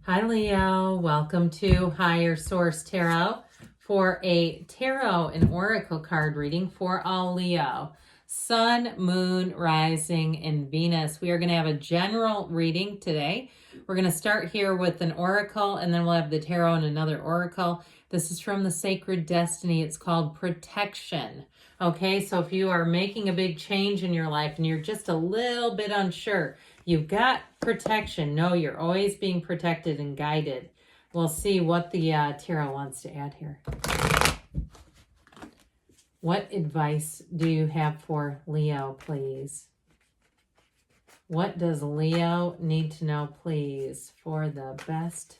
Hi, Leo. Welcome to Higher Source Tarot for a tarot and oracle card reading for all Leo. Sun, Moon, Rising, and Venus. We are going to have a general reading today. We're going to start here with an oracle, and then we'll have the tarot and another oracle. This is from the Sacred Destiny. It's called Protection. Okay, so if you are making a big change in your life and you're just a little bit unsure, you've got protection. No, you're always being protected and guided. We'll see what the tarot wants to add here. What advice do you have for Leo, please? What does Leo need to know, please, for the best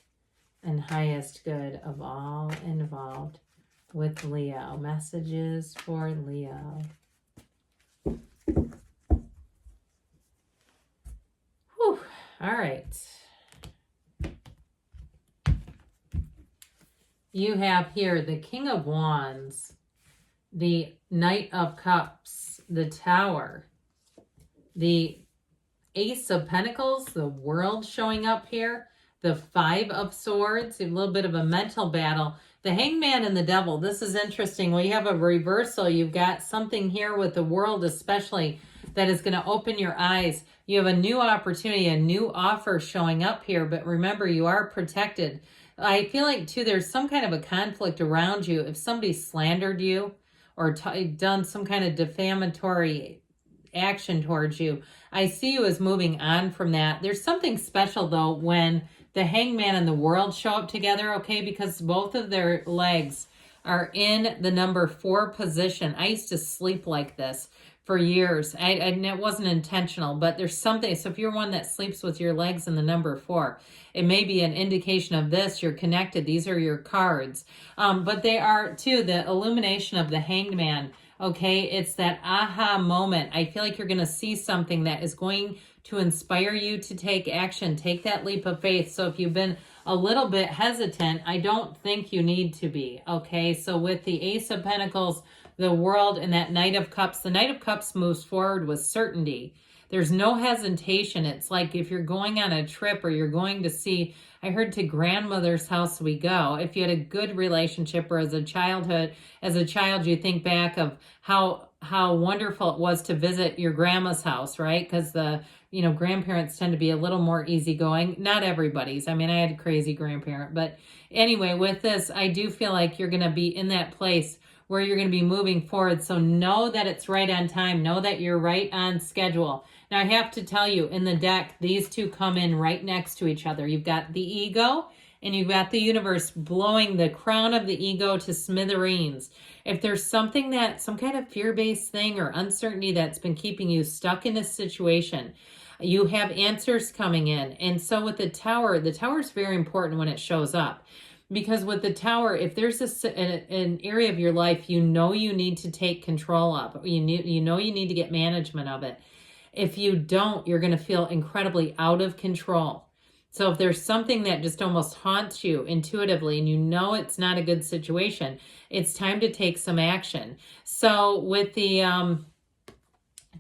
and highest good of all involved with Leo? Messages for Leo. Whew. All right. You have here the King of Wands, the Knight of Cups, the Tower, the Ace of Pentacles, the World showing up here, the Five of Swords, a little bit of a mental battle, the Hangman and the Devil. This is interesting. When you have a reversal, you've got something here with the World especially that is going to open your eyes. You have a new opportunity, a new offer showing up here, but remember, you are protected. I feel like, too, there's some kind of a conflict around you. If somebody slandered you or done some kind of defamatory action towards you, I see you as moving on from that. There's something special, though, when the Hangman and the World show up together, okay, because both of their legs are in the number 4 position. I used to sleep like this for years. It wasn't intentional, but there's something. So if you're one that sleeps with your legs in the number 4, it may be an indication of this. You're connected. These are your cards. But they are, too, the illumination of the Hanged Man. Okay, it's that aha moment. I feel like you're going to see something that is going to inspire you to take action. Take that leap of faith. So if you've been a little bit hesitant, I don't think you need to be. Okay, so with the Ace of Pentacles, the World, and that Knight of Cups, the Knight of Cups moves forward with certainty. There's no hesitation. It's like if you're going on a trip or you're going to see, I heard to grandmother's house we go. If you had a good relationship, or as a child, you think back of how wonderful it was to visit your grandma's house, right? Because the grandparents tend to be a little more easygoing. Not everybody's. I mean, I had a crazy grandparent. But anyway, with this, I do feel like you're going to be in that place where you're going to be moving forward. So know that it's right on time. Know that you're right on schedule. Now, I have to tell you, in the deck, these two come in right next to each other. You've got the ego and you've got the universe blowing the crown of the ego to smithereens. If there's some kind of fear-based thing or uncertainty that's been keeping you stuck in a situation, you have answers coming in. And so with the Tower is very important when it shows up. Because with the Tower, if there's an area of your life you need to take control of, you need to get management of it. If you don't, you're going to feel incredibly out of control. So if there's something that just almost haunts you intuitively and it's not a good situation, it's time to take some action. So with the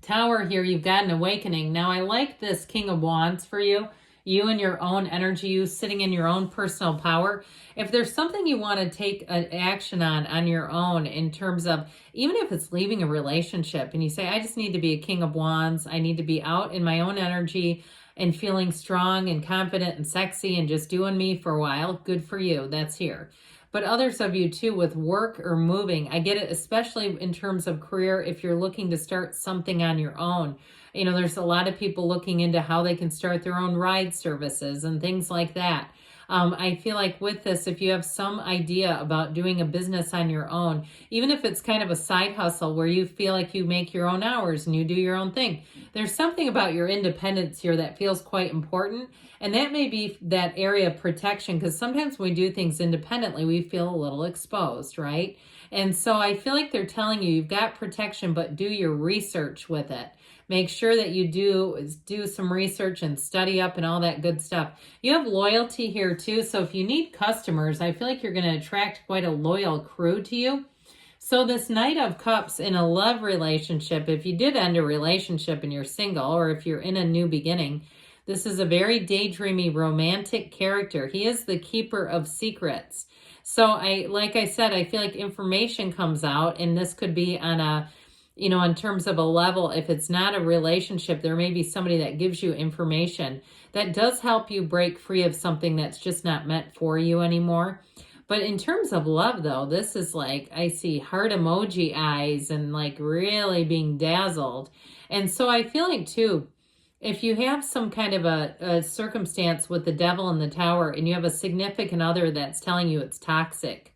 Tower here, you've got an awakening. Now, I like this King of Wands for you. You and your own energy, you sitting in your own personal power. If there's something you want to take an action on your own, in terms of, even if it's leaving a relationship and you say, I just need to be a King of Wands, I need to be out in my own energy and feeling strong and confident and sexy and just doing me for a while, good for you, that's here. But others of you too, with work or moving, I get it, especially in terms of career, if you're looking to start something on your own. There's a lot of people looking into how they can start their own ride services and things like that. I feel like with this, if you have some idea about doing a business on your own, even if it's kind of a side hustle where you feel like you make your own hours and you do your own thing, there's something about your independence here that feels quite important. And that may be that area of protection, because sometimes when we do things independently, we feel a little exposed, right? And so I feel like they're telling you, you've got protection, but do your research with it. Make sure that you do some research and study up and all that good stuff. You have loyalty here too. So if you need customers, I feel like you're going to attract quite a loyal crew to you. So this Knight of Cups in a love relationship, if you did end a relationship and you're single, or if you're in a new beginning, This is a very daydreamy, romantic character. He is the keeper of secrets. So like I said, I feel like information comes out, and this could be on a, in terms of a level, if it's not a relationship, there may be somebody that gives you information that does help you break free of something that's just not meant for you anymore. But in terms of love, though, this is like, I see heart emoji eyes and like really being dazzled. And so I feel like, too, if you have some kind of a circumstance with the devil in the tower and you have a significant other that's telling you it's toxic,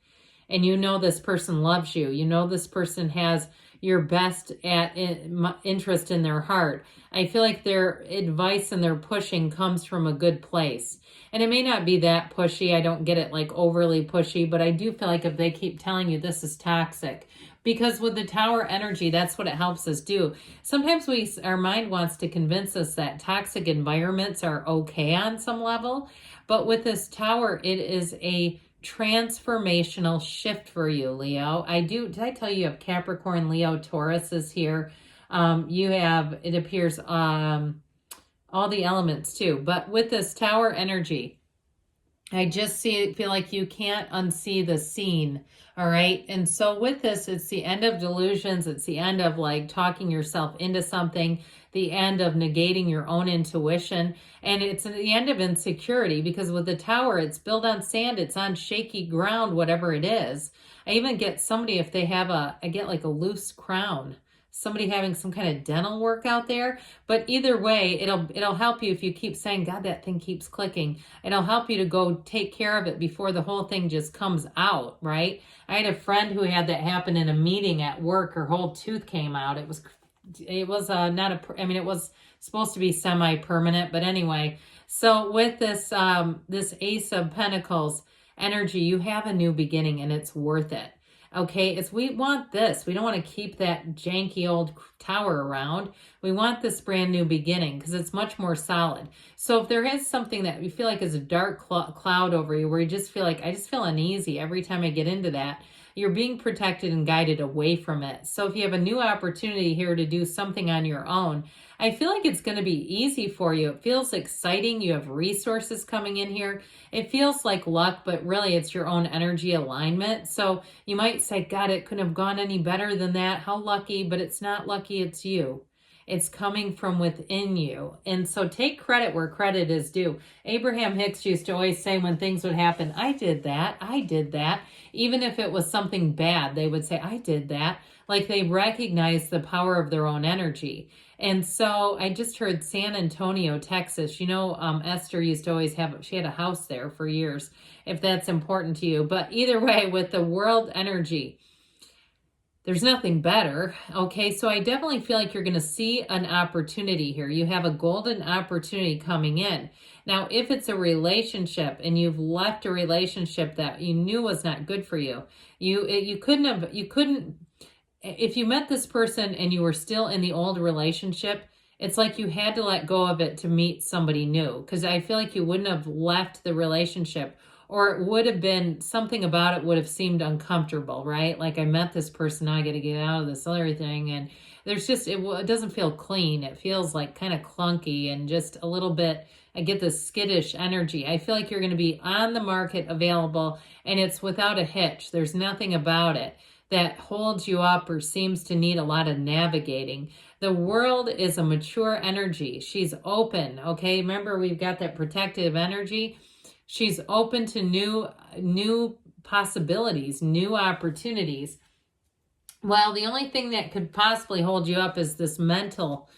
and you know this person loves you, you know this person has your best interest in their heart, I feel like their advice and their pushing comes from a good place. And it may not be that pushy. I don't get it like overly pushy, but I do feel like if they keep telling you this is toxic, because with the tower energy, that's what it helps us do. Sometimes our mind wants to convince us that toxic environments are okay on some level, but with this tower, it is a transformational shift for you, Leo. Did I tell you have Capricorn, Leo, Taurus is here? You have, it appears, all the elements too. But with this tower energy, I just feel like you can't unsee the scene. All right. And so with this, it's the end of delusions. It's the end of like talking yourself into something, the end of negating your own intuition. And it's the end of insecurity, because with the tower, it's built on sand. It's on shaky ground, whatever it is. I even get somebody, if they have I get like a loose crown, somebody having some kind of dental work out there. But either way, it'll help you if you keep saying, God, that thing keeps clicking. It'll help you to go take care of it before the whole thing just comes out, right? I had a friend who had that happen in a meeting at work. Her whole tooth came out. It was not it was supposed to be semi-permanent, but anyway. So with this Ace of Pentacles energy, you have a new beginning, and it's worth it. Okay, we want this. We don't want to keep that janky old tower around. We want this brand new beginning because it's much more solid. So if there is something that you feel like is a dark cloud over you, where you just feel like, I just feel uneasy every time I get into that, you're being protected and guided away from it. So if you have a new opportunity here to do something on your own, I feel like it's going to be easy for you. It feels exciting. You have resources coming in here. It feels like luck, but really it's your own energy alignment. So you might say, God, it couldn't have gone any better than that. How lucky, but it's not lucky. It's you. It's coming from within you. And so take credit where credit is due. Abraham Hicks used to always say when things would happen, I did that. I did that. Even if it was something bad, they would say, I did that. Like they recognize the power of their own energy. And so I just heard San Antonio, Texas. Esther used to always she had a house there for years, if that's important to you. But either way, with the world energy, there's nothing better. Okay, so I definitely feel like you're going to see an opportunity here. You have a golden opportunity coming in. Now, if it's a relationship and you've left a relationship that you knew was not good for you, you couldn't, if you met this person and you were still in the old relationship, it's like you had to let go of it to meet somebody new, because I feel like you wouldn't have left the relationship, or it would have been, something about it would have seemed uncomfortable, right? Like, I met this person, now I got to get out of this other thing. And there's just, it doesn't feel clean. It feels like kind of clunky and just a little bit, I get this skittish energy. I feel like you're going to be on the market, available, and it's without a hitch. There's nothing about it that holds you up or seems to need a lot of navigating. The world is a mature energy. She's open, okay? Remember, we've got that protective energy. She's open to new possibilities, new opportunities. Well, the only thing that could possibly hold you up is this mental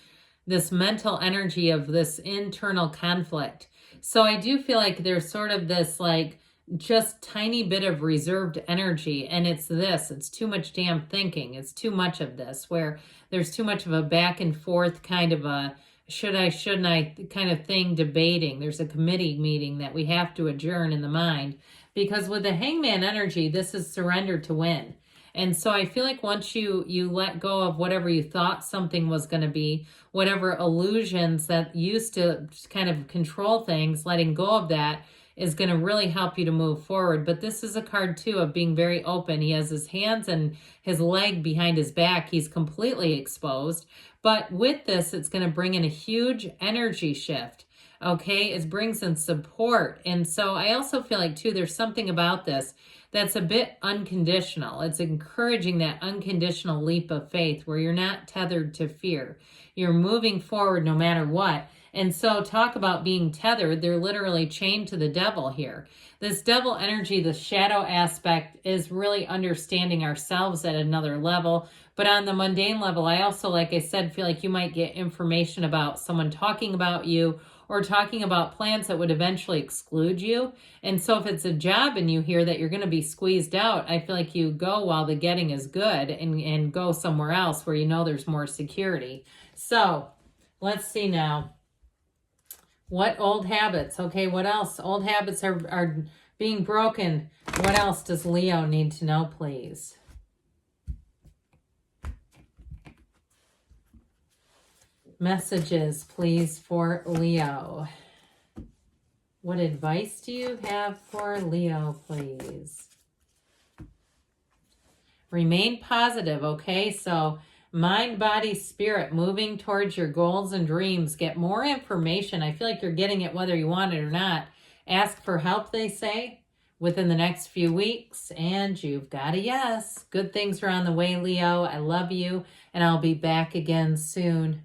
energy of this internal conflict. So I do feel like there's sort of this like just tiny bit of reserved energy, and it's too much damn thinking. It's too much of this, where there's too much of a back and forth kind of a should I, shouldn't I kind of thing debating. There's a committee meeting that we have to adjourn in the mind, because with the Hangman energy, this is surrender to win. And so I feel like once you let go of whatever you thought something was going to be, whatever illusions that used to kind of control things, letting go of that is going to really help you to move forward. But this is a card too of being very open. He has his hands and his leg behind his back. He's completely exposed. But with this, it's going to bring in a huge energy shift. Okay, it brings in support. And so I also feel like, too, there's something about this that's a bit unconditional. It's encouraging that unconditional leap of faith where you're not tethered to fear. You're moving forward no matter what. And so, talk about being tethered. They're literally chained to the devil here. This devil energy, the shadow aspect, is really understanding ourselves at another level. But on the mundane level, I also, like I said, feel like you might get information about someone talking about you or talking about plans that would eventually exclude you. And so if it's a job and you hear that you're going to be squeezed out, I feel like you go while the getting is good and go somewhere else where you know there's more security. So let's see now. What old habits? Okay, what else? Old habits are being broken. What else does Leo need to know, please? Messages, please, for Leo. What advice do you have for Leo, please? Remain positive, okay? So mind, body, spirit, moving towards your goals and dreams. Get more information. I feel like you're getting it whether you want it or not. Ask for help, they say, within the next few weeks, and you've got a yes. Good things are on the way, Leo. I love you, and I'll be back again soon.